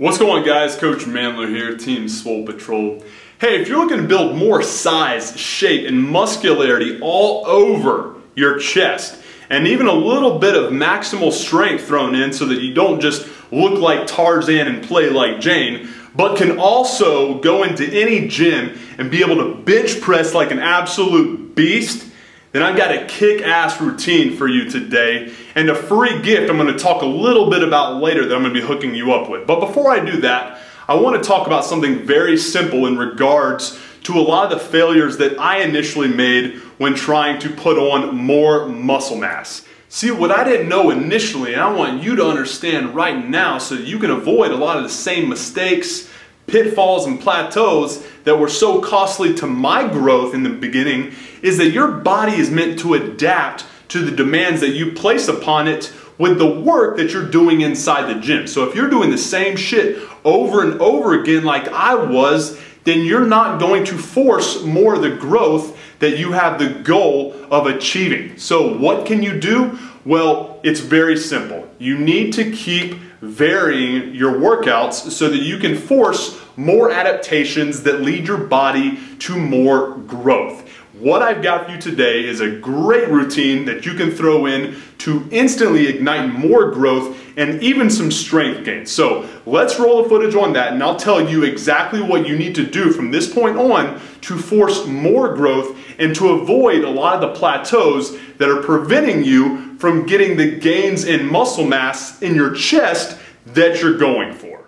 What's going on, guys? Coach MANdler here, Team Swole Patrol. Hey, if you're looking to build more size, shape, and muscularity all over your chest, and even a little bit of maximal strength thrown in so that you don't just look like Tarzan and play like Jane, but can also go into any gym and be able to bench press like an absolute beast, then I've got a kick-ass routine for you today and a free gift I'm going to talk a little bit about later that I'm going to be hooking you up with. But before I do that, I want to talk about something very simple in regards to a lot of the failures that I initially made when trying to put on more muscle mass. See, what I didn't know initially, and I want you to understand right now so that you can avoid a lot of the same mistakes, pitfalls, and plateaus that were so costly to my growth in the beginning, is that your body is meant to adapt to the demands that you place upon it with the work that you're doing inside the gym. So if you're doing the same shit over and over again like I was, then you're not going to force more of the growth that you have the goal of achieving. So what can you do? Well, it's very simple. You need to keep varying your workouts so that you can force more adaptations that lead your body to more growth. What I've got for you today is a great routine that you can throw in to instantly ignite more growth and even some strength gains. So let's roll the footage on that, and I'll tell you exactly what you need to do from this point on to force more growth and to avoid a lot of the plateaus that are preventing you from getting the gains in muscle mass in your chest that you're going for.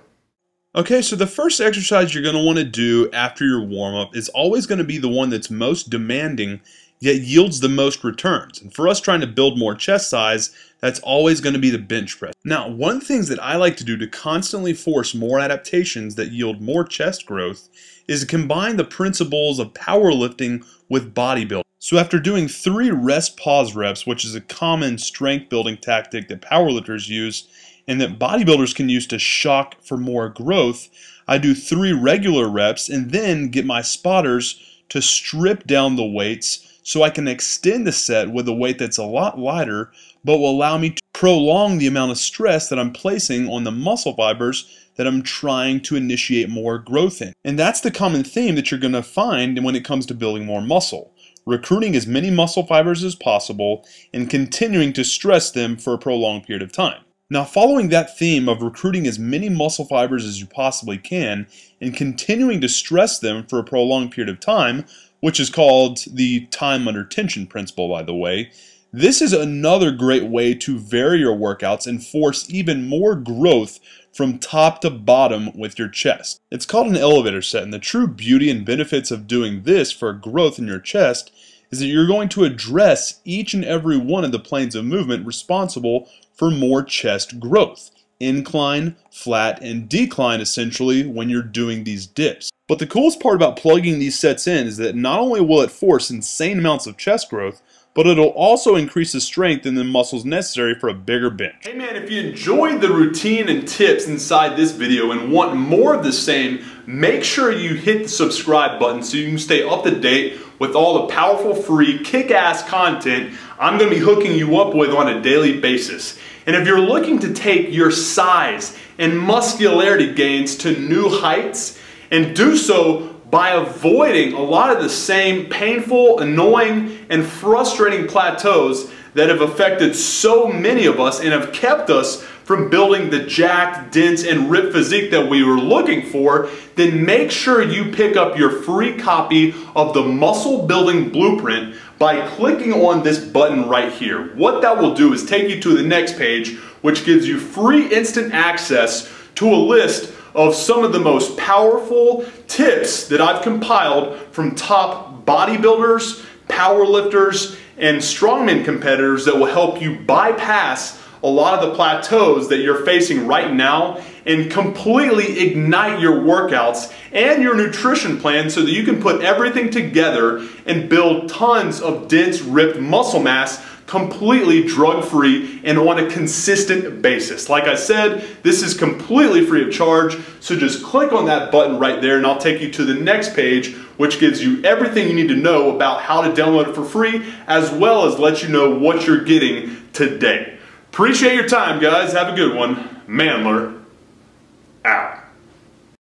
Okay, so the first exercise you're going to want to do after your warm-up is always going to be the one that's most demanding yet yields the most returns. And for us trying to build more chest size, that's always going to be the bench press. Now, one of the things that I like to do to constantly force more adaptations that yield more chest growth is to combine the principles of powerlifting with bodybuilding. So after doing 3 rest-pause reps, which is a common strength building tactic that powerlifters use and that bodybuilders can use to shock for more growth, I do 3 regular reps and then get my spotters to strip down the weights so I can extend the set with a weight that's a lot lighter but will allow me to prolong the amount of stress that I'm placing on the muscle fibers that I'm trying to initiate more growth in. And that's the common theme that you're going to find when it comes to building more muscle. Recruiting as many muscle fibers as possible and continuing to stress them for a prolonged period of time. Now, following that theme of recruiting as many muscle fibers as you possibly can and continuing to stress them for a prolonged period of time, which is called the time under tension principle, by the way, this is another great way to vary your workouts and force even more growth from top to bottom with your chest. It's called an elevator set, and the true beauty and benefits of doing this for growth in your chest is that you're going to address each and every one of the planes of movement responsible for more chest growth. Incline, flat, and decline essentially when you're doing these dips. But the coolest part about plugging these sets in is that not only will it force insane amounts of chest growth, but it'll also increase the strength in the muscles necessary for a bigger bench. Hey man, if you enjoyed the routine and tips inside this video and want more of the same, make sure you hit the subscribe button so you can stay up to date with all the powerful, free, kick-ass content I'm going to be hooking you up with on a daily basis. And if you're looking to take your size and muscularity gains to new heights and do so by avoiding a lot of the same painful, annoying, and frustrating plateaus that have affected so many of us and have kept us from building the jacked, dense, and ripped physique that we were looking for, then make sure you pick up your free copy of the Muscle Building Blueprint by clicking on this button right here. What that will do is take you to the next page, which gives you free instant access to a list of some of the most powerful tips that I've compiled from top bodybuilders, powerlifters, and strongman competitors that will help you bypass a lot of the plateaus that you're facing right now and completely ignite your workouts and your nutrition plan so that you can put everything together and build tons of dense, ripped muscle mass completely drug-free and on a consistent basis. Like I said, this is completely free of charge, so just click on that button right there and I'll take you to the next page, which gives you everything you need to know about how to download it for free, as well as let you know what you're getting today. Appreciate your time, guys. Have a good one. MANdler.